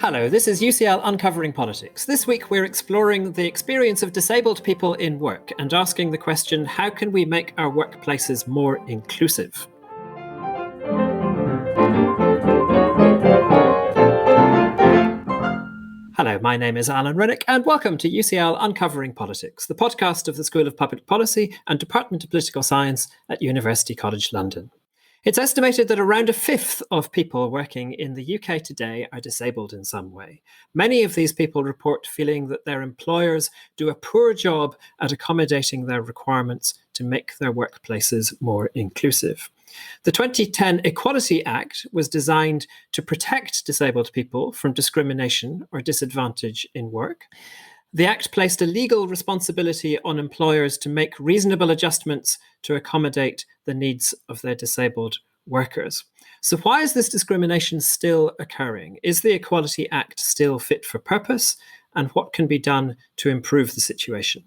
Hello, this is UCL Uncovering Politics. This week we're exploring the experience of disabled people in work and asking the question, how can we make our workplaces more inclusive? Hello, my name is Alan Rennick and welcome to UCL Uncovering Politics, the podcast of the School of Public Policy and Department of Political Science at University College London. It's estimated that around a fifth of people working in the UK today are disabled in some way. Many of these people report feeling that their employers do a poor job at accommodating their requirements to make their workplaces more inclusive. The 2010 Equality Act was designed to protect disabled people from discrimination or disadvantage in work. The Act placed a legal responsibility on employers to make reasonable adjustments to accommodate the needs of their disabled workers. So why is this discrimination still occurring? Is the Equality Act still fit for purpose? And what can be done to improve the situation?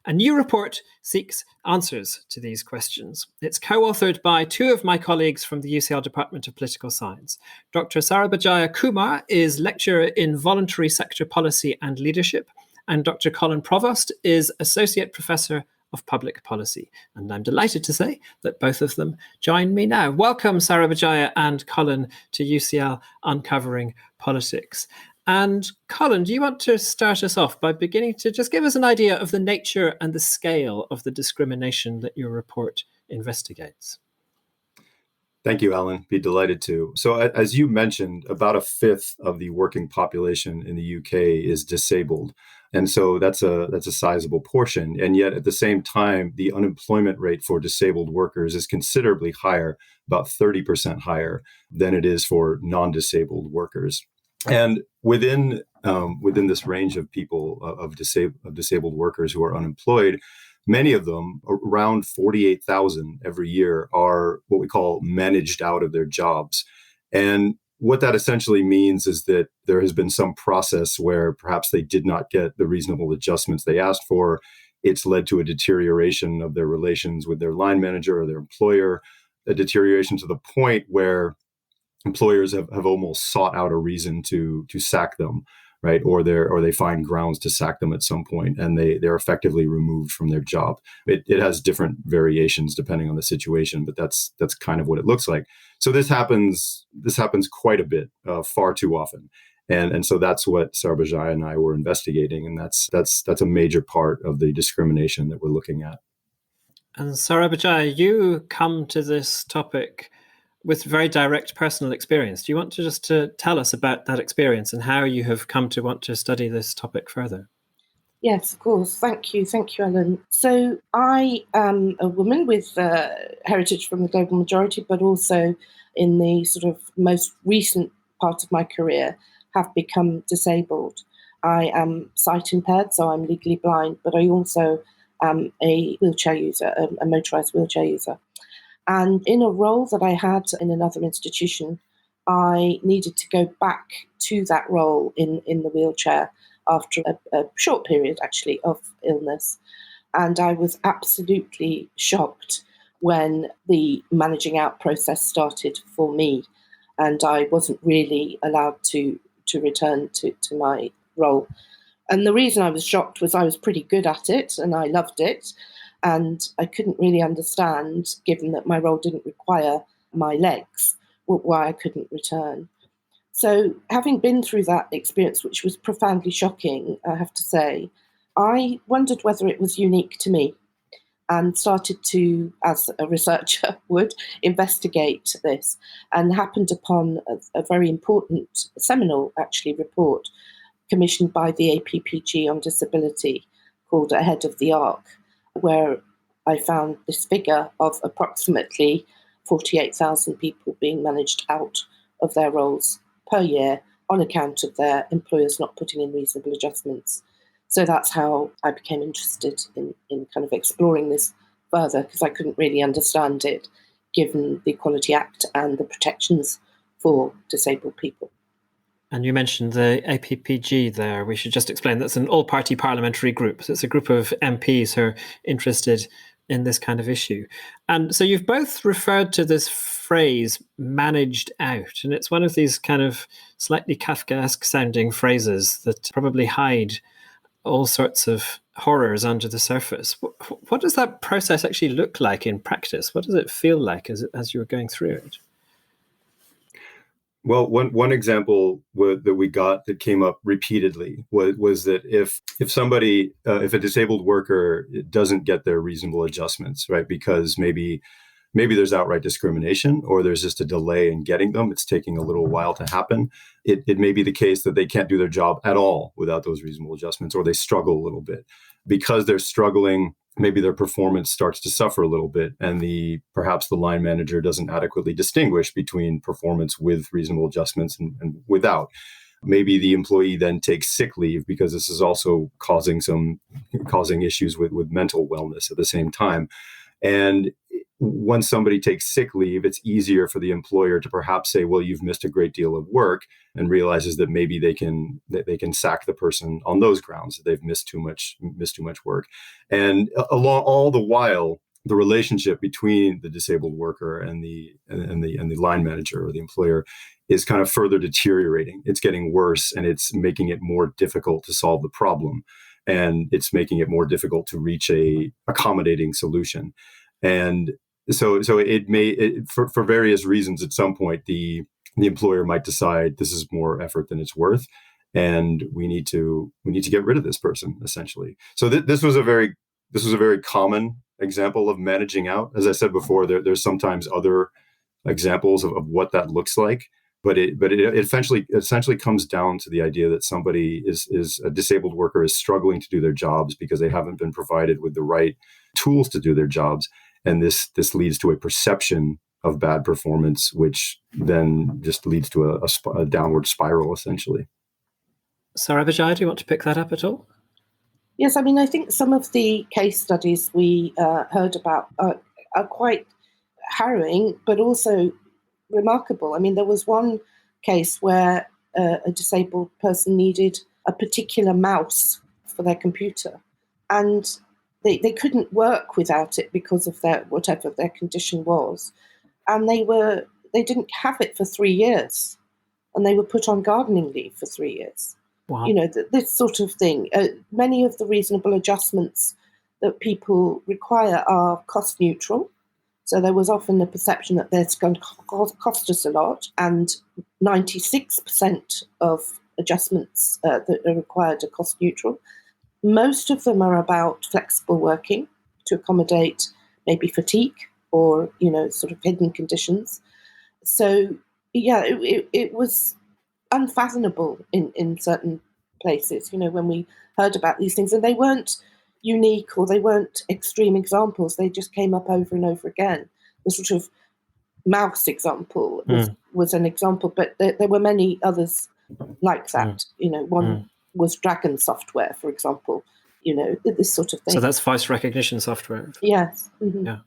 A new report seeks answers to these questions. It's co-authored by two of my colleagues from the UCL Department of Political Science. Dr. Sarabajaya Kumar is lecturer in voluntary sector policy and leadership, and Dr. Colin Provost is Associate Professor of Public Policy. And I'm delighted to say that both of them join me now. Welcome, Sarabajaya and Colin, to UCL Uncovering Politics. And Colin, do you want to start us off by beginning to just give us an idea of the nature and the scale of the discrimination that your report investigates? Thank you, Alan. Be delighted to. So as you mentioned, about a fifth of the working population in the UK is disabled. And so that's a sizable portion. And yet at the same time, the unemployment rate for disabled workers is considerably higher, about 30% higher than it is for non-disabled workers. And within this range of people, of disabled workers who are unemployed, many of them, around 48,000 every year, are what we call managed out of their jobs. And what that essentially means is that there has been some process where perhaps they did not get the reasonable adjustments they asked for. It's led to a deterioration of their relations with their line manager or their employer, a deterioration to the point where employers have almost sought out a reason to sack them, right? Or they find grounds to sack them at some point, and they're effectively removed from their job. It has different variations depending on the situation, but that's kind of what it looks like. So this happens quite a bit, far too often, and so that's what Sarabajaya and I were investigating, and that's a major part of the discrimination that we're looking at. And Sarabajaya, you come to this topic with very direct personal experience. Do you want to just tell us about that experience and how you have come to want to study this topic further? Yes, of course. Thank you, Alan. So I am a woman with heritage from the global majority, but also in the sort of most recent part of my career have become disabled. I am sight impaired, so I'm legally blind, but I also am a wheelchair user, a motorised wheelchair user. And in a role that I had in another institution, I needed to go back to that role in the wheelchair after a short period, actually, of illness. And I was absolutely shocked when the managing out process started for me, and I wasn't really allowed to return to my role. And the reason I was shocked was I was pretty good at it and I loved it. And I couldn't really understand, given that my role didn't require my legs, why I couldn't return. So having been through that experience, which was profoundly shocking, I have to say, I wondered whether it was unique to me and started to, as a researcher would, investigate this, and happened upon a very important, seminal, actually, report commissioned by the APPG on disability called Ahead of the Arc, where I found this figure of approximately 48,000 people being managed out of their roles per year on account of their employers not putting in reasonable adjustments. So that's how I became interested in kind of exploring this further, because I couldn't really understand it given the Equality Act and the protections for disabled people. And you mentioned the APPG there. We should just explain that's an all-party parliamentary group. So it's a group of MPs who are interested in this kind of issue. And so you've both referred to this phrase managed out, and it's one of these kind of slightly Kafkaesque sounding phrases that probably hide all sorts of horrors under the surface. What does that process actually look like in practice? What does it feel like as you're going through it? Well, one example that we got that came up repeatedly was that if somebody, if a disabled worker doesn't get their reasonable adjustments, right, because maybe there's outright discrimination or there's just a delay in getting them, it's taking a little while to happen. It may be the case that they can't do their job at all without those reasonable adjustments, or they struggle a little bit. Because they're struggling, maybe their performance starts to suffer a little bit, and perhaps the line manager doesn't adequately distinguish between performance with reasonable adjustments and without. Maybe the employee then takes sick leave because this is also causing issues with mental wellness at the same time. And when somebody takes sick leave, it's easier for the employer to perhaps say, well, you've missed a great deal of work, and realizes that maybe they can sack the person on those grounds, that they've missed too much work. And along all the while, the relationship between the disabled worker and the line manager or the employer is kind of further deteriorating. It's getting worse, and it's making it more difficult to solve the problem, and it's making it more difficult to reach a accommodating solution. And so it may, for various reasons, at some point the employer might decide this is more effort than it's worth, and we need to get rid of this person, essentially. So this was a very common example of managing out. As I said before, there's sometimes other examples of what that looks like, but it essentially comes down to the idea that somebody is a disabled worker is struggling to do their jobs because they haven't been provided with the right tools to do their jobs. And this leads to a perception of bad performance, which then just leads to a downward spiral, essentially. Sarah Bajai, do you want to pick that up at all? Yes, I mean, I think some of the case studies we heard about are quite harrowing, but also remarkable. I mean, there was one case where a disabled person needed a particular mouse for their computer, and they couldn't work without it because of whatever their condition was, and they didn't have it for 3 years, and they were put on gardening leave for 3 years. Wow. You know, this sort of thing. Many of the reasonable adjustments that people require are cost neutral. So there was often a perception that that's going to cost us a lot, and 96% of adjustments that are required are cost neutral. Most of them are about flexible working to accommodate maybe fatigue or, sort of hidden conditions. So, yeah, it was unfathomable in certain places, when we heard about these things. And they weren't unique or they weren't extreme examples. They just came up over and over again. The sort of mouse example was an example, but there were many others like that. One was Dragon software, for example, this sort of thing. So that's voice recognition software. Yes. Mm-hmm. Yeah.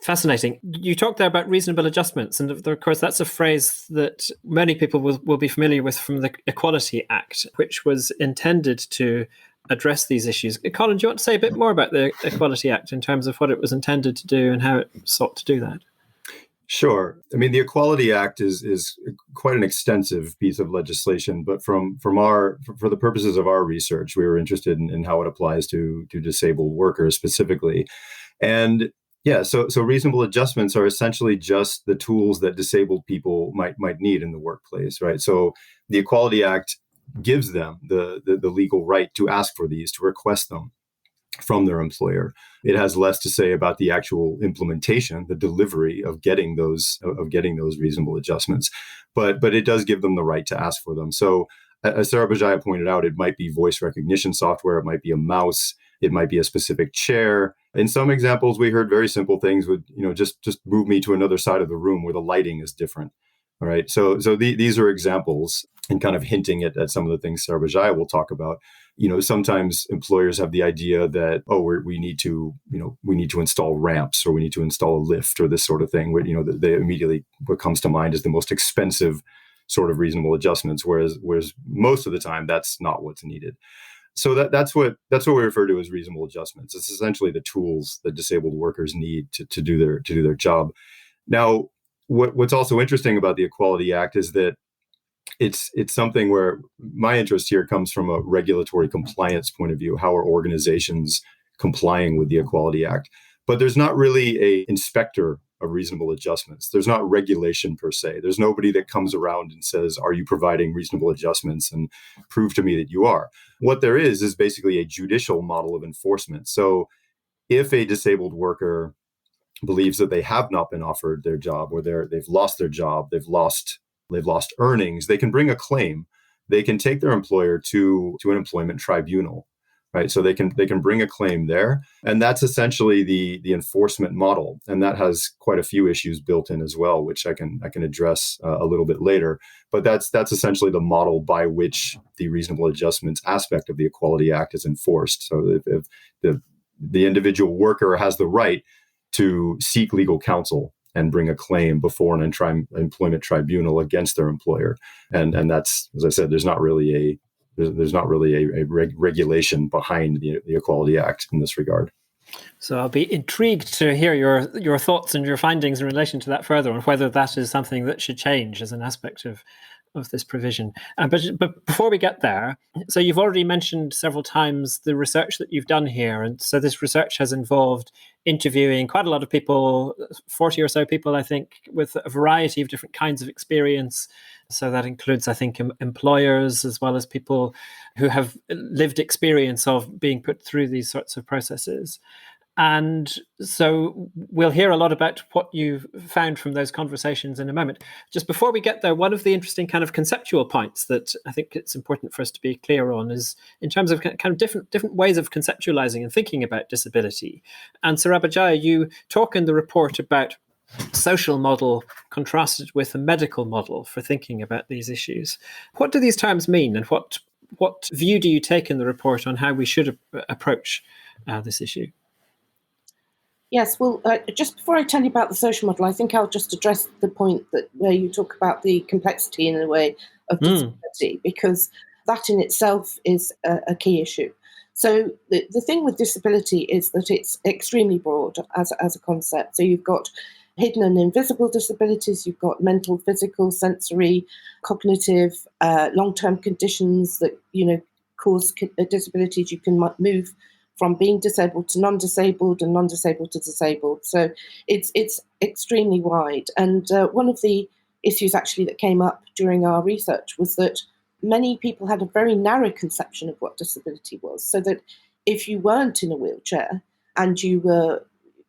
Fascinating. You talked there about reasonable adjustments, and of course that's a phrase that many people will be familiar with from the Equality Act, which was intended to address these issues. Colin, do you want to say a bit more about the Equality Act in terms of what it was intended to do and how it sought to do that? Sure. I mean, the Equality Act is quite an extensive piece of legislation, but for the purposes of our research, we were interested in how it applies to disabled workers specifically. And yeah, so reasonable adjustments are essentially just the tools that disabled people might need in the workplace, right? So the Equality Act gives them the legal right to ask for these, to request them from their employer. It has less to say about the actual implementation, the delivery of getting those reasonable adjustments, but it does give them the right to ask for them. So as Sarah Bajai pointed out, it might be voice recognition software, it might be a mouse, it might be a specific chair. In some examples, we heard very simple things with, just move me to another side of the room where the lighting is different. All right. So these are examples and kind of hinting at some of the things Sarah Bajai will talk about. Sometimes employers have the idea that, we need to install ramps, or we need to install a lift, or this sort of thing, where, they immediately, what comes to mind is the most expensive sort of reasonable adjustments, whereas most of the time that's not what's needed. So that's what we refer to as reasonable adjustments. It's essentially the tools that disabled workers need to do their job. Now, what's also interesting about the Equality Act is that it's something where my interest here comes from a regulatory compliance point of view. How are organizations complying with the Equality Act? But there's not really a inspector of reasonable adjustments. There's not regulation per se. There's nobody that comes around and says, are you providing reasonable adjustments, and prove to me that you are. What there is basically a judicial model of enforcement. So if a disabled worker believes that they have not been offered their job, or they've lost their job, they've lost earnings, they can bring a claim. They can take their employer to an employment tribunal, right? So they can bring a claim there, and that's essentially the enforcement model. And that has quite a few issues built in as well, which I can address a little bit later. But that's essentially the model by which the reasonable adjustments aspect of the Equality Act is enforced. So if the individual worker has the right to seek legal counsel and bring a claim before an employment tribunal against their employer, and that's, as I said, there's not really a regulation behind the Equality Act in this regard. So I'll be intrigued to hear your thoughts and your findings in relation to that further, and whether that is something that should change as an aspect of this provision. But before we get there, so you've already mentioned several times the research that you've done here. And so this research has involved interviewing quite a lot of people, 40 or so people, I think, with a variety of different kinds of experience. So that includes, I think, employers, as well as people who have lived experience of being put through these sorts of processes. And so we'll hear a lot about what you've found from those conversations in a moment. Just before we get there, one of the interesting kind of conceptual points that I think it's important for us to be clear on is in terms of kind of different ways of conceptualizing and thinking about disability. And Sarabha Jaya, you talk in the report about social model contrasted with a medical model for thinking about these issues. What do these terms mean, and what view do you take in the report on how we should approach this issue? Yes, well, just before I tell you about the social model, I think I'll just address the point where you talk about the complexity, in a way, of disability, because that in itself is a key issue. So the thing with disability is that it's extremely broad as a concept. So you've got hidden and invisible disabilities, you've got mental, physical, sensory, cognitive, long-term conditions that cause disabilities. You can move from being disabled to non-disabled and non-disabled to disabled. So it's extremely wide. And one of the issues actually that came up during our research was that many people had a very narrow conception of what disability was. So that if you weren't in a wheelchair and you were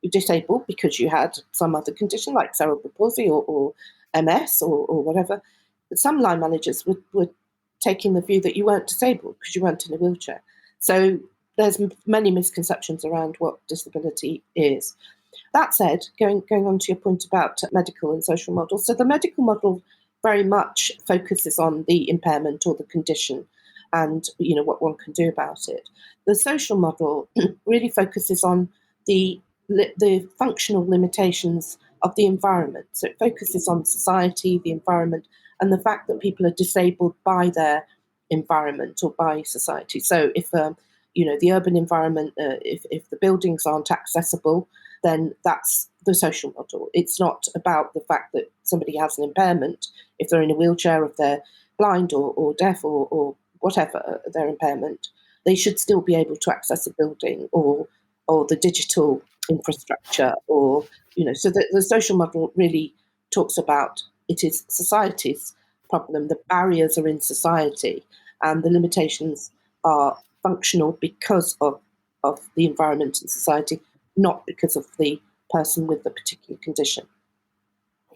disabled because you had some other condition like cerebral palsy or MS or whatever, some line managers were taking the view that you weren't disabled because you weren't in a wheelchair. So there's many misconceptions around what disability is. That said, going on to your point about medical and social models, so the medical model very much focuses on the impairment or the condition and what one can do about it. The social model really focuses on the functional limitations of the environment. So it focuses on society, the environment, and the fact that people are disabled by their environment or by society. So if the urban environment, if the buildings aren't accessible, then that's the social model. It's not about the fact that somebody has an impairment, if they're in a wheelchair, if they're blind or deaf or whatever their impairment, they should still be able to access a building or the digital infrastructure so the social model really talks about it is society's problem. The barriers are in society and the limitations are functional because of the environment and society, not because of the person with the particular condition.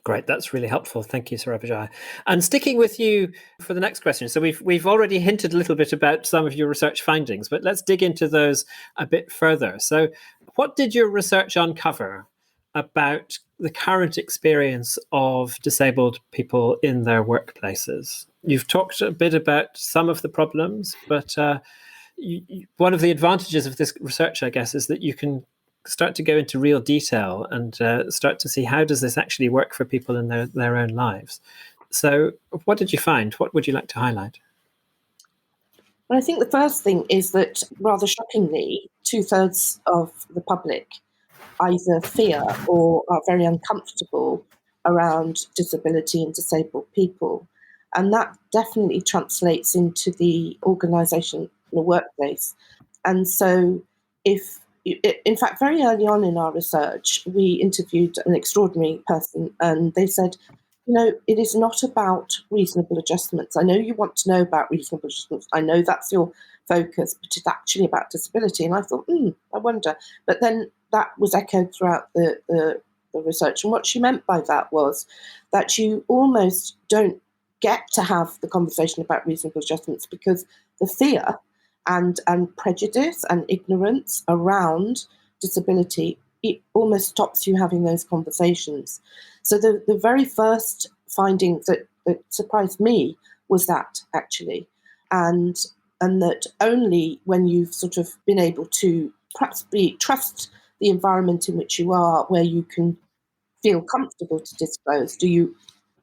Great, that's really helpful. Thank you, Sarabha Jaya. And sticking with you for the next question. So we've already hinted a little bit about some of your research findings, but let's dig into those a bit further. So what did your research uncover about the current experience of disabled people in their workplaces? You've talked a bit about some of the problems, but one of the advantages of this research, I guess, is that you can start to go into real detail and start to see how does this actually work for people in their own lives. So what did you find? What would you like to highlight? And I think the first thing is that, rather shockingly, 2/3 of the public either fear or are very uncomfortable around disability and disabled people. And that definitely translates into the organisation in the workplace. And so, in fact, very early on in our research, we interviewed an extraordinary person, and they said, it is not about reasonable adjustments. I know you want to know about reasonable adjustments. I know that's your focus, but it's actually about disability. And I thought, I wonder. But then that was echoed throughout the research. And what she meant by that was that you almost don't get to have the conversation about reasonable adjustments because the fear and prejudice and ignorance around disability, it almost stops you having those conversations. So the very first finding that surprised me was that, actually. And that only when you've sort of been able to perhaps trust the environment in which you are, where you can feel comfortable to disclose, do you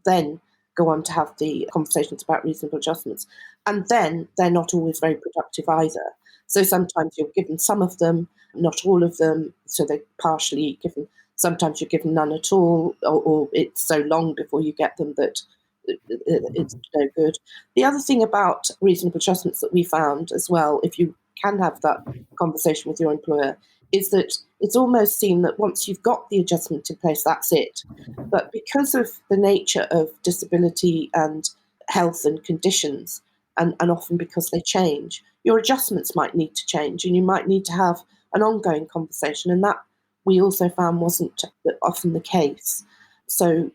then go on to have the conversations about reasonable adjustments. And then they're not always very productive either. So sometimes you're given some of them, not all of them, so they're partially given. Sometimes you're given none at all, or it's so long before you get them that it's no good. The other thing about reasonable adjustments that we found as well, if you can have that conversation with your employer, is that it's almost seen that once you've got the adjustment in place, that's it. But because of the nature of disability and health and conditions, and often because they change, your adjustments might need to change, and you might need to have an ongoing conversation. And that we also found wasn't often the case. So,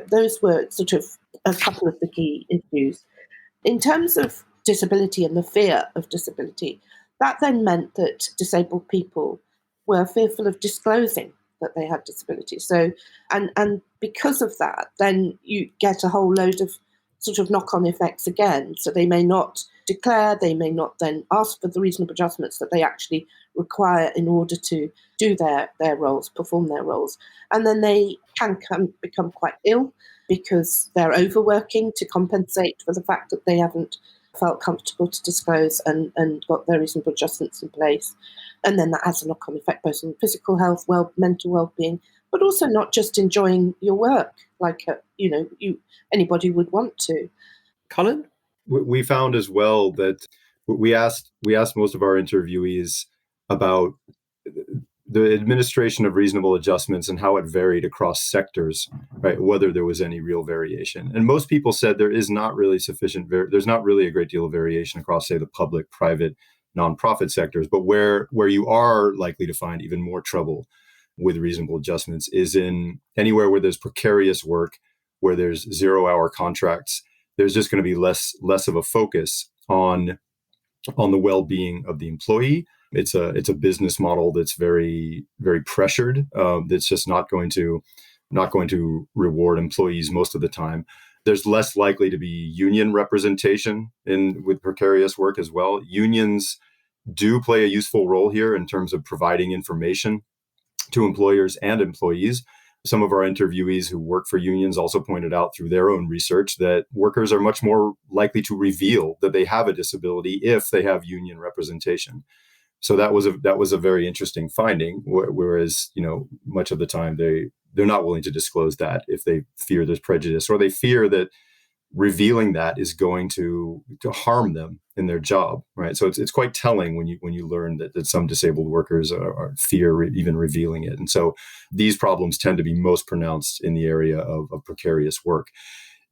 those were sort of a couple of the key issues. In terms of disability and the fear of disability, that then meant that disabled people were fearful of disclosing that they had disability. So, and because of that, then you get a whole load of sort of knock-on effects again. So they may not declare, they may not then ask for the reasonable adjustments that they actually require in order to do their roles, perform their roles. And then they can become quite ill because they're overworking to compensate for the fact that they haven't felt comfortable to disclose and got their reasonable adjustments in place. And then that has a knock-on effect both on physical health, mental well-being, but also not just enjoying your work like anybody would want to. Colin? We found as well that we asked most of our interviewees about the administration of reasonable adjustments and how it varied across sectors, right? Whether there was any real variation. And most people said there is not really there's not really a great deal of variation across, say, the public, private, nonprofit sectors. But where you are likely to find even more trouble with reasonable adjustments is in anywhere where there's precarious work, where there's 0-hour contracts. There's just going to be less of a focus on the well-being of the employee. It's a business model that's very, very pressured. That's just not going to reward employees most of the time. There's less likely to be union representation with precarious work as well. Unions do play a useful role here in terms of providing information to employers and employees. Some of our interviewees who work for unions also pointed out through their own research that workers are much more likely to reveal that they have a disability if they have union representation. So that was a very interesting finding. Whereas, much of the time they're not willing to disclose that if they fear there's prejudice, or they fear that revealing that is going to harm them in their job, right? So it's quite telling when you learn that some disabled workers fear even revealing it. And so these problems tend to be most pronounced in the area of precarious work.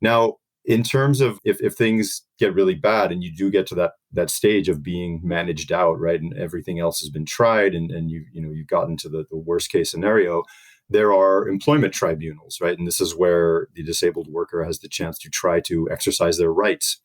Now, in terms of if things get really bad and you do get to that stage of being managed out, right, and everything else has been tried and you've gotten to the worst case scenario, there are employment tribunals, right? And this is where the disabled worker has the chance to try to exercise their rights,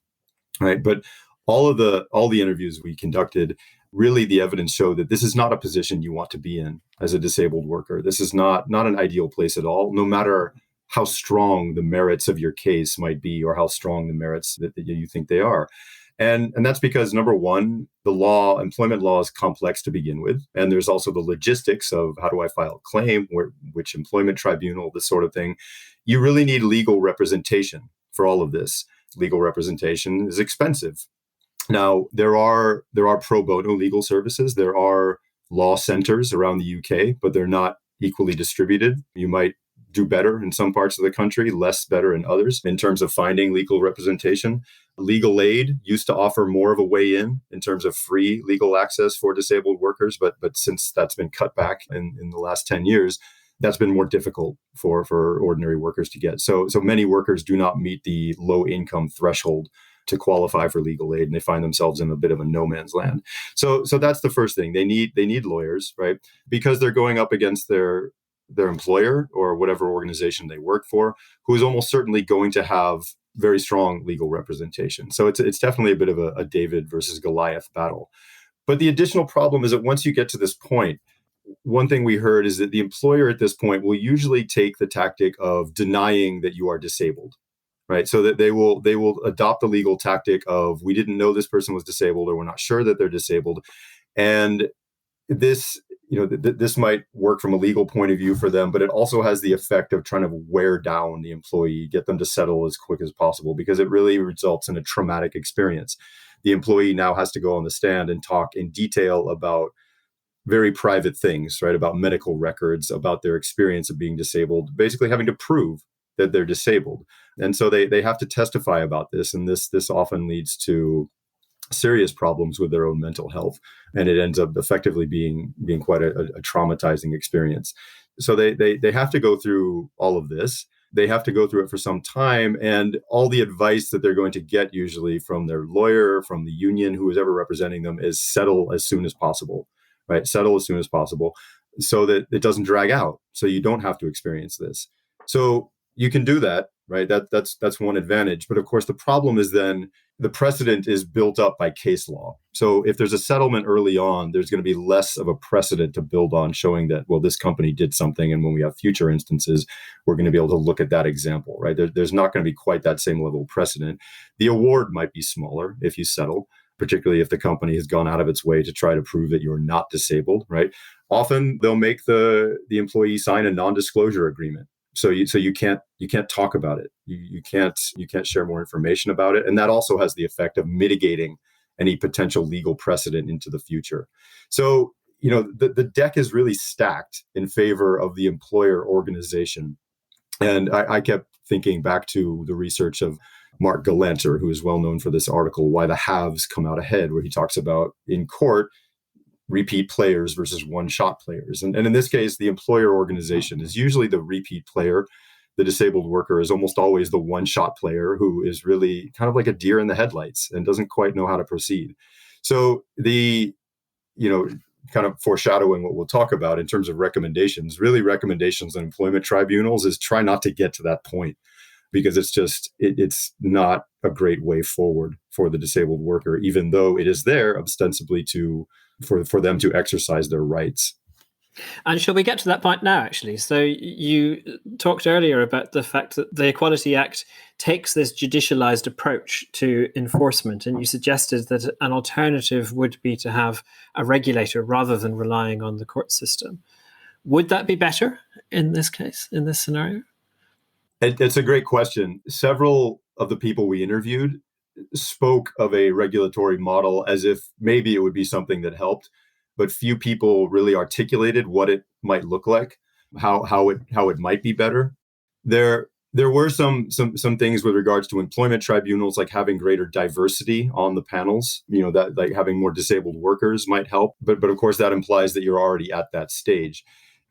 right? But all the interviews we conducted, really the evidence showed that this is not a position you want to be in as a disabled worker. This is not an ideal place at all, no matter how strong the merits of your case might be or how strong the merits that you think they are. And that's because, number one, employment law is complex to begin with. And there's also the logistics of how do I file a claim, which employment tribunal, this sort of thing. You really need legal representation for all of this. Legal representation is expensive. Now, there are pro bono legal services. There are law centers around the UK, but they're not equally distributed. You might do better in some parts of the country, less better in others in terms of finding legal representation. Legal aid used to offer more of a way in terms of free legal access for disabled workers, but since that's been cut back in the last 10 years, that's been more difficult for ordinary workers to get. So many workers do not meet the low income threshold to qualify for legal aid, and they find themselves in a bit of a no man's land. So that's the first thing. They need lawyers, right? Because they're going up against their employer or whatever organization they work for, who is almost certainly going to have very strong legal representation. So it's definitely a bit of a David versus Goliath battle. But the additional problem is that once you get to this point, one thing we heard is that the employer at this point will usually take the tactic of denying that you are disabled, right? So that they will adopt the legal tactic of, we didn't know this person was disabled, or we're not sure that they're disabled. And this, this might work from a legal point of view for them, but it also has the effect of trying to wear down the employee, get them to settle as quick as possible, because it really results in a traumatic experience. The employee now has to go on the stand and talk in detail about very private things, right? About medical records, about their experience of being disabled, basically having to prove that they're disabled. And so they have to testify about this. And this often leads to serious problems with their own mental health. And it ends up effectively being quite a traumatizing experience. So they have to go through all of this. They have to go through it for some time. And all the advice that they're going to get usually from their lawyer, from the union, who is ever representing them, is settle as soon as possible, right? Settle as soon as possible so that it doesn't drag out. So you don't have to experience this. So you can do that, right? That's one advantage. But of course, the problem is then the precedent is built up by case law. So if there's a settlement early on, there's going to be less of a precedent to build on, showing that, well, this company did something. And when we have future instances, we're going to be able to look at that example, right? There's not going to be quite that same level of precedent. The award might be smaller if you settle, particularly if the company has gone out of its way to try to prove that you're not disabled, right? Often they'll make the employee sign a non-disclosure agreement. So you can't talk about it. You can't share more information about it. And that also has the effect of mitigating any potential legal precedent into the future. So, the deck is really stacked in favor of the employer organization. And I kept thinking back to the research of Mark Galanter, who is well known for this article, Why the Haves Come Out Ahead, where he talks about, in court, repeat players versus one-shot players. And in this case, the employer organization is usually the repeat player. The disabled worker is almost always the one-shot player, who is really kind of like a deer in the headlights and doesn't quite know how to proceed. So kind of foreshadowing what we'll talk about in terms of recommendations, really recommendations on employment tribunals is try not to get to that point, because it's not a great way forward for the disabled worker, even though it is there ostensibly for them to exercise their rights. And shall we get to that point now, actually? So you talked earlier about the fact that the Equality Act takes this judicialized approach to enforcement, and you suggested that an alternative would be to have a regulator rather than relying on the court system. Would that be better in this case, in this scenario? It's a great question. Several of the people we interviewed spoke of a regulatory model as if maybe it would be something that helped, but few people really articulated what it might look like, how it might be better. There were some things with regards to employment tribunals, like having greater diversity on the panels, that like having more disabled workers might help. But of course, that implies that you're already at that stage.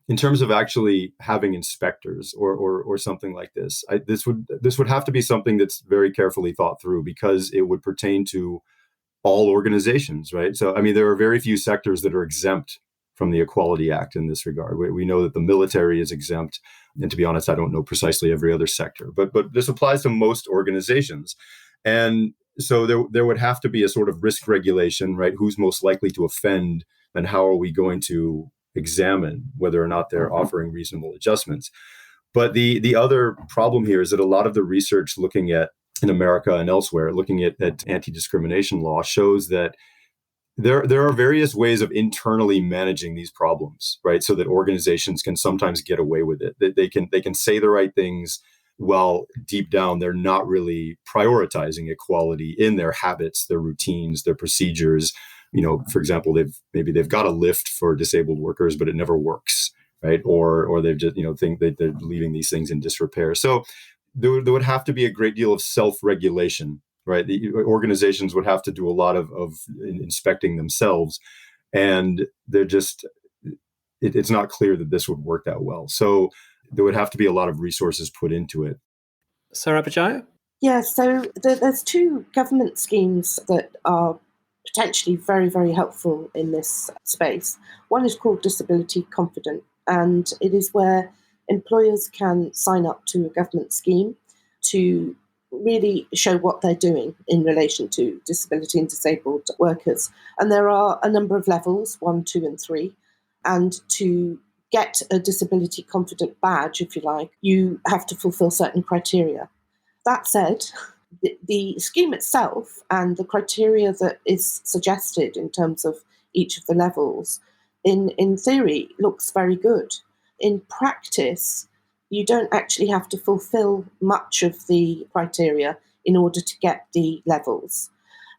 In terms of actually having inspectors or something like this, this would have to be something that's very carefully thought through, because it would pertain to all organizations, right? So, I mean, there are very few sectors that are exempt from the Equality Act in this regard. We know that the military is exempt, and to be honest, I don't know precisely every other sector, but this applies to most organizations. And so there would have to be a sort of risk regulation, right? Who's most likely to offend, and how are we going to examine whether or not they're offering reasonable adjustments? But the other problem here is that a lot of the research looking at, in America and elsewhere, looking at anti-discrimination law, shows that there are various ways of internally managing these problems, right? So that organizations can sometimes get away with it. That they can say the right things, while deep down they're not really prioritizing equality in their habits, their routines, their procedures. For example, they've got a lift for disabled workers, but it never works, right? Or they've just think that they're leaving these things in disrepair. So there would have to be a great deal of self-regulation, right? The organizations would have to do a lot of inspecting themselves, and they're just it's not clear that this would work that well. So there would have to be a lot of resources put into it. Sarah Bajaya? Yeah, so there's two government schemes that are potentially very, very helpful in this space. One is called Disability Confident, and it is where employers can sign up to a government scheme to really show what they're doing in relation to disability and disabled workers. And there are a number of levels, 1, 2, and 3. And to get a disability confident badge, if you like, you have to fulfill certain criteria. That said, the scheme itself and the criteria that is suggested in terms of each of the levels, in theory, looks very good. In practice, you don't actually have to fulfill much of the criteria in order to get the levels.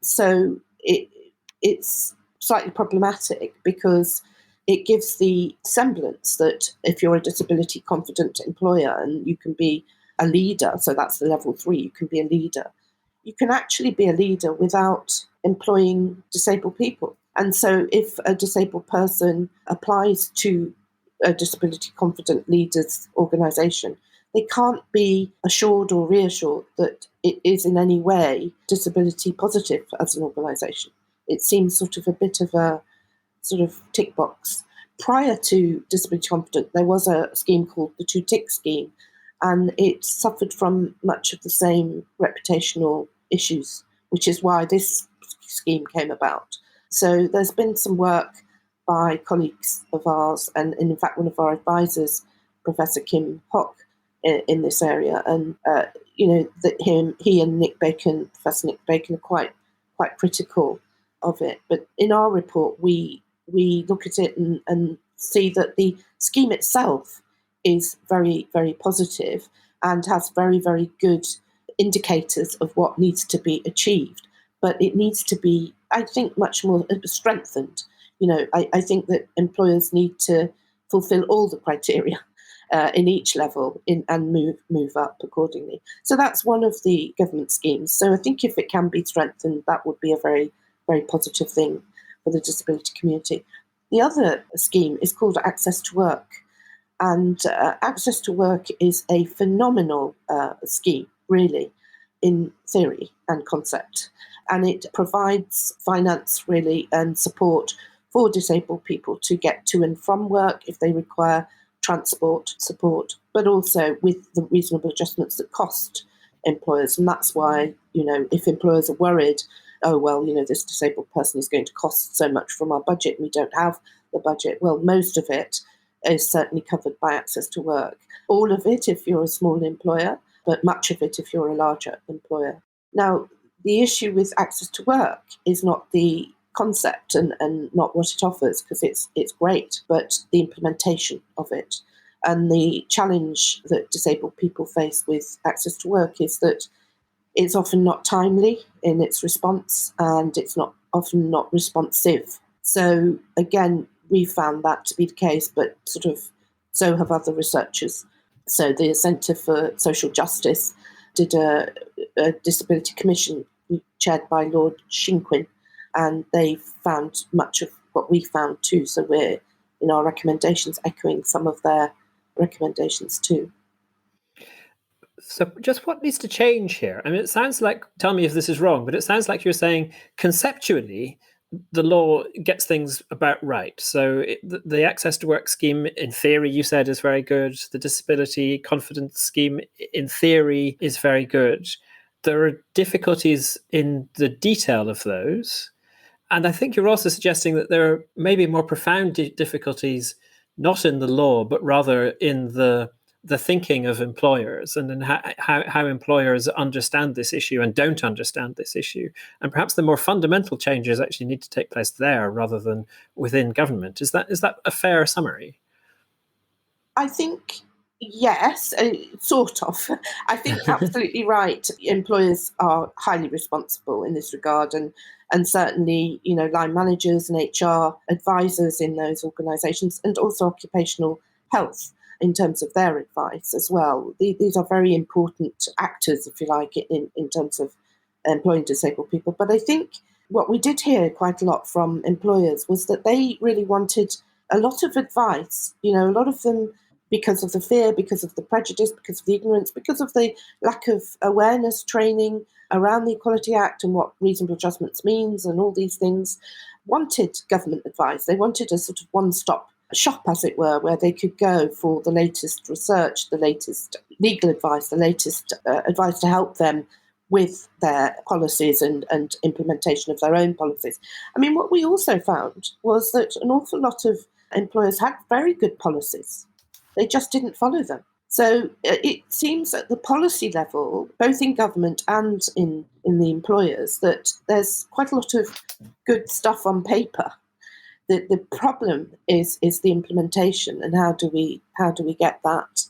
So it's slightly problematic because it gives the semblance that if you're a disability confident employer and you can be a leader, so that's the level 3, you can be a leader. You can actually be a leader without employing disabled people. And so if a disabled person applies to a disability confident leaders organisation, they can't be assured or reassured that it is in any way disability positive as an organisation. It seems sort of a bit of a sort of tick box. Prior to Disability Confident, there was a scheme called the 2 Tick scheme, and it suffered from much of the same reputational issues, which is why this scheme came about. So there's been some work by colleagues of ours, and in fact one of our advisors, Professor Kim Hock, in this area, and that he and Nick Bacon, Professor Nick Bacon, are quite critical of it. But in our report, we look at it and see that the scheme itself is very, very positive and has very, very good indicators of what needs to be achieved. But it needs to be, I think, much more strengthened. I think that employers need to fulfill all the criteria in each level and move up accordingly. So that's one of the government schemes. So I think if it can be strengthened, that would be a very, very positive thing for the disability community. The other scheme is called Access to Work. And Access to Work is a phenomenal scheme, really, in theory and concept. And it provides finance, really, and support for disabled people to get to and from work if they require transport support, but also with the reasonable adjustments that cost employers. And that's why, if employers are worried, oh, well, this disabled person is going to cost so much from our budget and we don't have the budget. Well, most of it is certainly covered by Access to Work. All of it if you're a small employer, but much of it if you're a larger employer. Now, the issue with Access to Work is not the concept and not what it offers, because it's great, but the implementation of it. And the challenge that disabled people face with Access to Work is that it's often not timely in its response, and it's often not responsive. So again, we found that to be the case, but sort of so have other researchers. So the Centre for Social Justice did a disability commission chaired by Lord Shinquin, and they found much of what we found too. So we're, in our recommendations, echoing some of their recommendations too. So just what needs to change here? I mean, it sounds like, tell me if this is wrong, but it sounds like you're saying conceptually, the law gets things about right. So the Access to Work scheme, in theory, you said, is very good. The Disability Confidence scheme, in theory, is very good. There are difficulties in the detail of those. And I think you're also suggesting that there are maybe more profound difficulties, not in the law, but rather in the thinking of employers and in how employers understand this issue and don't understand this issue. And perhaps the more fundamental changes actually need to take place there rather than within government. Is that a fair summary? I think Yes, sort of. I think absolutely right. Employers are highly responsible in this regard, and certainly, line managers and HR advisors in those organisations, and also occupational health in terms of their advice as well. These are very important actors, if you like, in terms of employing disabled people. But I think what we did hear quite a lot from employers was that they really wanted a lot of advice. A lot of them, because of the fear, because of the prejudice, because of the ignorance, because of the lack of awareness training around the Equality Act and what reasonable adjustments means and all these things, wanted government advice. They wanted a sort of one-stop shop, as it were, where they could go for the latest research, the latest legal advice, the latest advice to help them with their policies and implementation of their own policies. I mean, what we also found was that an awful lot of employers had very good policies. They just didn't follow them. So it seems at the policy level, both in government and in the employers, that there's quite a lot of good stuff on paper. The problem is the implementation, and how do we get that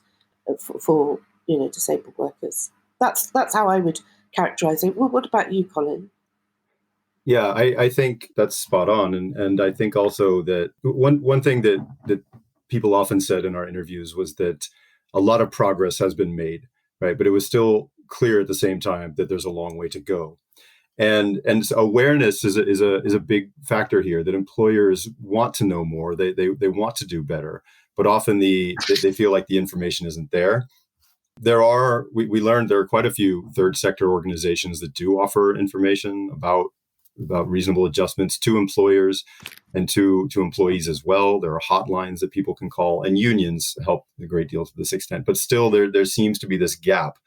for disabled workers? That's how I would characterize it. Well, what about you, Colin? Yeah, I think that's spot on. And I think also that one thing that people often said in our interviews was that a lot of progress has been made, right? But it was still clear at the same time that there's a long way to go. And so awareness is a big factor here, that employers want to know more. They want to do better, but often they feel like the information isn't there. We learned there are quite a few third sector organizations that do offer information about reasonable adjustments to employers and to employees as well. There are hotlines that people can call, and unions help a great deal to this extent. But still, there seems to be this gap,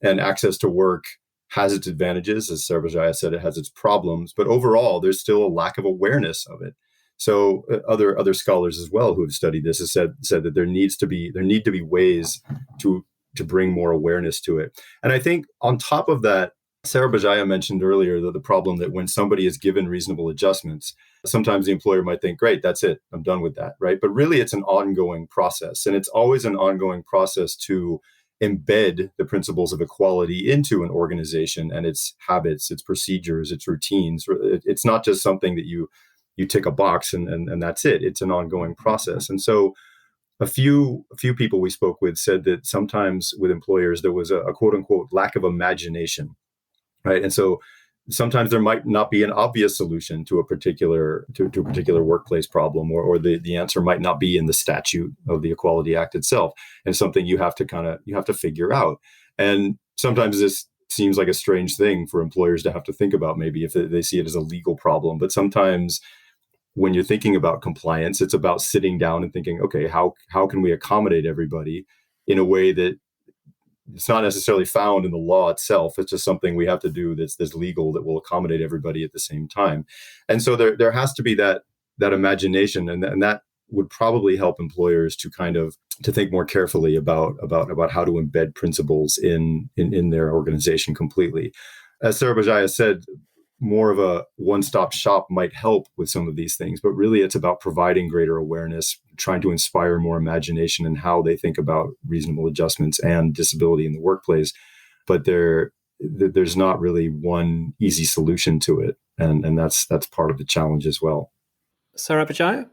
and access to work has its advantages. As Sarah Bajaya said, it has its problems. But overall, there's still a lack of awareness of it. So other scholars as well who have studied this have said that there need to be ways to bring more awareness to it. And I think on top of that, Sarah Bajaya mentioned earlier that the problem that when somebody is given reasonable adjustments, sometimes the employer might think, great, that's it, I'm done with that, right? But really it's an ongoing process, and it's always an ongoing process to embed the principles of equality into an organization and its habits, its procedures, its routines. It's not just something that you tick a box and that's it. It's an ongoing process. And so a few people we spoke with said that sometimes with employers there was a quote unquote lack of imagination, right? And so sometimes there might not be an obvious solution to a particular workplace problem, or the answer might not be in the statute of the Equality Act itself, and something you have to figure out. And sometimes this seems like a strange thing for employers to have to think about, maybe if they see it as a legal problem. But sometimes when you're thinking about compliance, it's about sitting down and thinking, okay, how can we accommodate everybody in a way that it's not necessarily found in the law itself. It's just something we have to do that's legal, that will accommodate everybody at the same time. And so there has to be that imagination, and that would probably help employers to to think more carefully about how to embed principles in their organization completely. As Sarah Bajaya said, more of a one-stop shop might help with some of these things, but really it's about providing greater awareness, trying to inspire more imagination in how they think about reasonable adjustments and disability in the workplace. But there's not really one easy solution to it, and that's part of the challenge as well. Sarah Bajaya?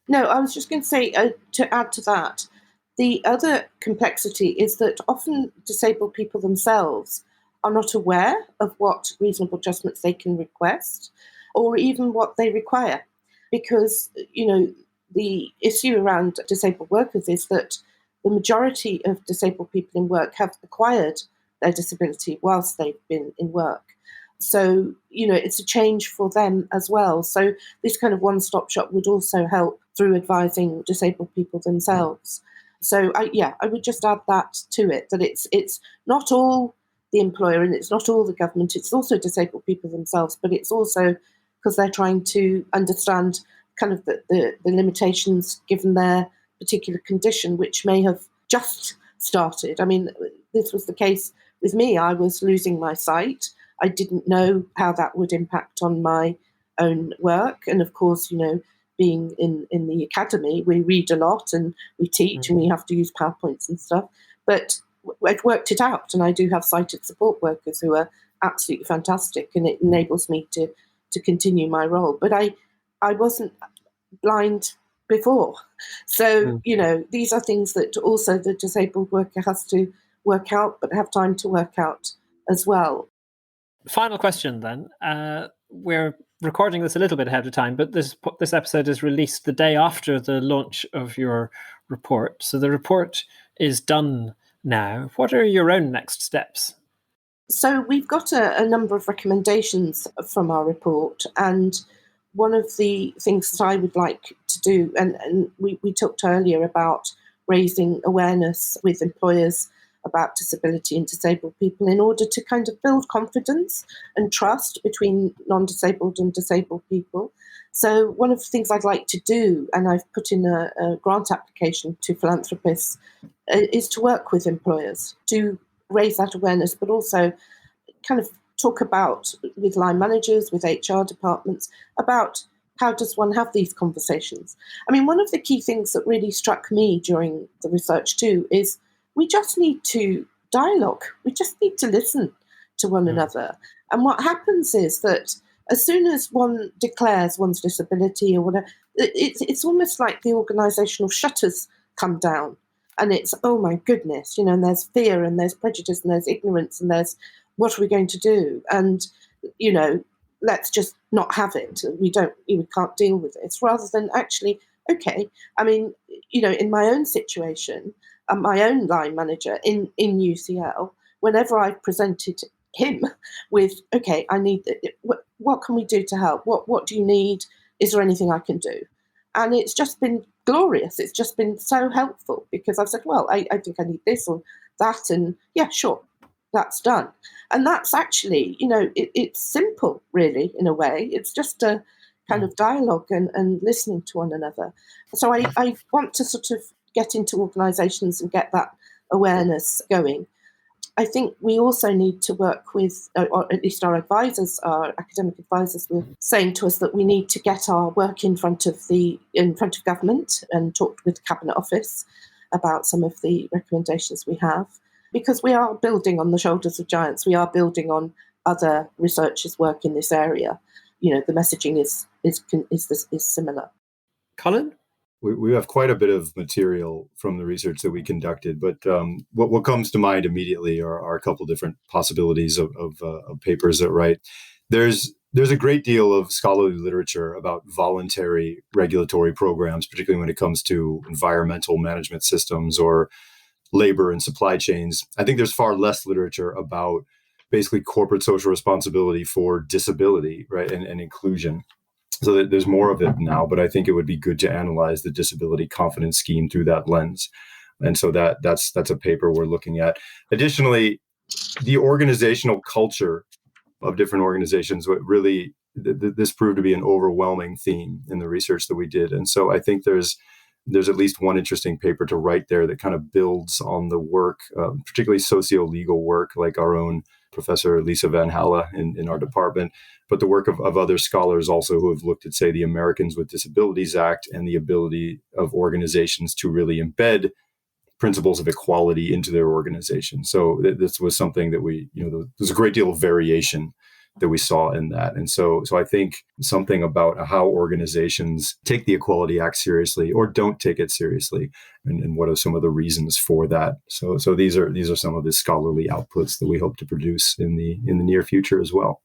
No, I was just going to say, to add to that, the other complexity is that often disabled people themselves are not aware of what reasonable adjustments they can request, or even what they require. Because, the issue around disabled workers is that the majority of disabled people in work have acquired their disability whilst they've been in work. So, it's a change for them as well. So this kind of one-stop shop would also help through advising disabled people themselves. So, I would just add that to it, that it's not all the employer and it's not all the government, it's also disabled people themselves, but it's also because they're trying to understand kind of the limitations given their particular condition, which may have just started. I mean, this was the case with me. I was losing my sight. I didn't know how that would impact on my own work. And of course, being in the academy, we read a lot and we teach and we have to use PowerPoints and stuff. But I've worked it out, and I do have sighted support workers who are absolutely fantastic, and it enables me to continue my role. But I wasn't blind before. So, these are things that also the disabled worker has to work out, but have time to work out as well. Final question then. We're recording this a little bit ahead of time, but this episode is released the day after the launch of your report. So the report is done now. What are your own next steps? So we've got a number of recommendations from our report, and one of the things that I would like to do, and we talked earlier about raising awareness with employers about disability and disabled people in order to kind of build confidence and trust between non-disabled and disabled people. So one of the things I'd like to do, and I've put in a grant application to philanthropists, is to work with employers to raise that awareness, but also kind of talk about with line managers, with HR departments, about how does one have these conversations. I mean, one of the key things that really struck me during the research too is we just need to dialogue. We just need to listen to one another. And what happens is that as soon as one declares one's disability or whatever, it's almost like the organisational shutters come down. And it's, oh my goodness, and there's fear and there's prejudice and there's ignorance and there's what are we going to do? And, let's just not have it. We can't deal with this, rather than actually, okay, I mean, in my own situation, my own line manager in UCL, whenever I've presented him with, okay, I need, what can we do to help? What do you need? Is there anything I can do? And it's just been glorious. It's just been so helpful because I've said, well, I think I need this or that. And yeah, sure, that's done. And that's actually, it's simple, really, in a way. It's just a kind of dialogue and listening to one another. So I want to sort of get into organisations and get that awareness going. I think we also need to work with, or at least our advisors, our academic advisors were saying to us that we need to get our work in front of government and talk with the Cabinet Office about some of the recommendations we have, because we are building on the shoulders of giants. We are building on other researchers' work in this area. The messaging is similar. Colin? We have quite a bit of material from the research that we conducted, but what comes to mind immediately are a couple different possibilities of papers that write. There's a great deal of scholarly literature about voluntary regulatory programs, particularly when it comes to environmental management systems or labor and supply chains. I think there's far less literature about basically corporate social responsibility for disability, right, and inclusion. So there's more of it now, but I think it would be good to analyze the disability confidence scheme through that lens. And so that's a paper we're looking at. Additionally, the organizational culture of different organizations, this proved to be an overwhelming theme in the research that we did. And so I think there's at least one interesting paper to write there that kind of builds on the work, particularly socio-legal work, like our own Professor Lisa Van Halle in our department, but the work of other scholars also who have looked at, say, the Americans with Disabilities Act and the ability of organizations to really embed principles of equality into their organization. So this was something that there's a great deal of variation that we saw in that. And so I think something about how organizations take the Equality Act seriously or don't take it seriously, and what are some of the reasons for that. So these are some of the scholarly outputs that we hope to produce in the near future as well.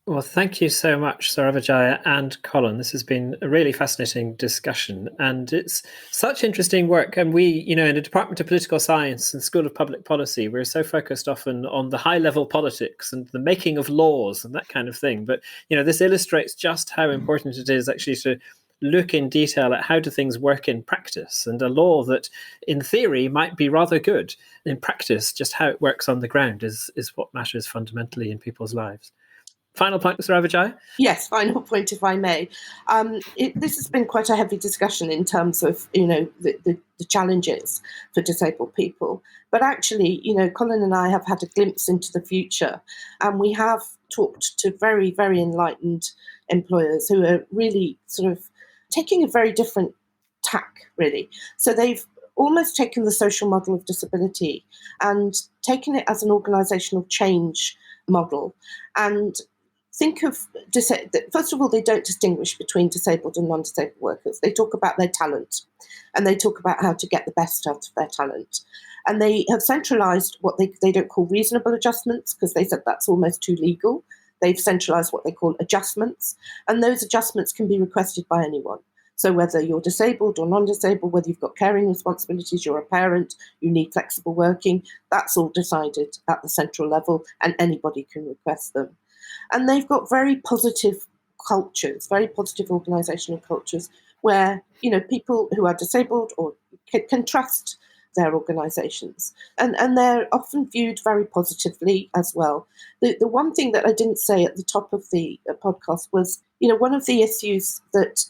Well, thank you so much, Saravijaya and Colin. This has been a really fascinating discussion, and it's such interesting work. And we, in the Department of Political Science and School of Public Policy, we're so focused often on the high-level politics and the making of laws and that kind of thing. But, this illustrates just how important it is actually to look in detail at how do things work in practice, and a law that in theory might be rather good, in practice, just how it works on the ground is what matters fundamentally in people's lives. Final point, Mr. Ravijay? Yes, final point, if I may. This has been quite a heavy discussion in terms of, the challenges for disabled people. But actually, Colin and I have had a glimpse into the future, and we have talked to very, very enlightened employers who are really sort of taking a very different tack, really. So they've almost taken the social model of disability and taken it as an organisational change model. And think of, first of all, they don't distinguish between disabled and non-disabled workers. They talk about their talent and they talk about how to get the best out of their talent. And they have centralised what they don't call reasonable adjustments, because they said that's almost too legal. They've centralised what they call adjustments, and those adjustments can be requested by anyone. So whether you're disabled or non-disabled, whether you've got caring responsibilities, you're a parent, you need flexible working, that's all decided at the central level, and anybody can request them. And they've got very positive cultures, very positive organisational cultures, where people who are disabled or can trust their organisations, and they're often viewed very positively as well. The one thing that I didn't say at the top of the podcast was, one of the issues that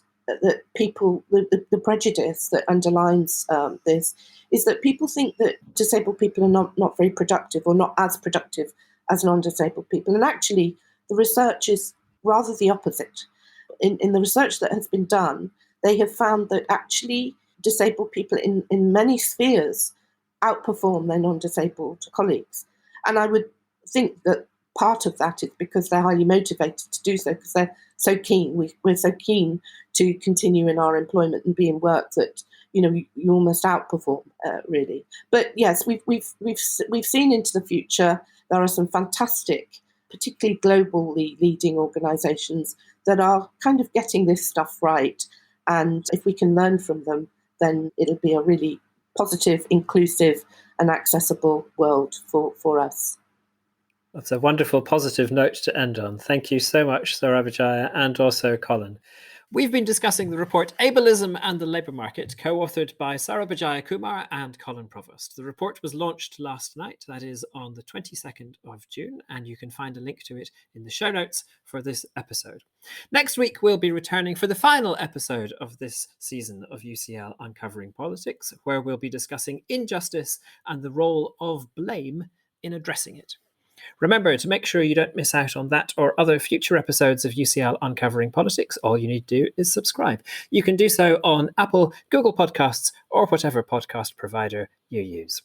people, the prejudice that underlines this, is that people think that disabled people are not very productive, or not as productive as non-disabled people. And actually, the research is rather the opposite. In the research that has been done, they have found that actually disabled people in many spheres outperform their non-disabled colleagues. And I would think that part of that is because they're highly motivated to do so, because they're so keen. We're so keen to continue in our employment and be in work that you almost outperform really. But yes, we've seen into the future. There are some fantastic, particularly globally leading organisations that are kind of getting this stuff right. And if we can learn from them, then it'll be a really positive, inclusive and accessible world for us. That's a wonderful positive note to end on. Thank you so much, Sarah Vijaya, and also Colin. We've been discussing the report Ableism and the Labour Market, co-authored by Sarah Vijaya Kumar and Colin Provost. The report was launched last night, that is on the 22nd of June, and you can find a link to it in the show notes for this episode. Next week, we'll be returning for the final episode of this season of UCL Uncovering Politics, where we'll be discussing injustice and the role of blame in addressing it. Remember, to make sure you don't miss out on that or other future episodes of UCL Uncovering Politics, all you need to do is subscribe. You can do so on Apple, Google Podcasts, or whatever podcast provider you use.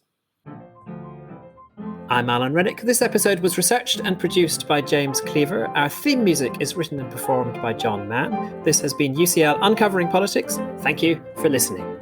I'm Alan Rennick. This episode was researched and produced by James Cleaver. Our theme music is written and performed by John Mann. This has been UCL Uncovering Politics. Thank you for listening.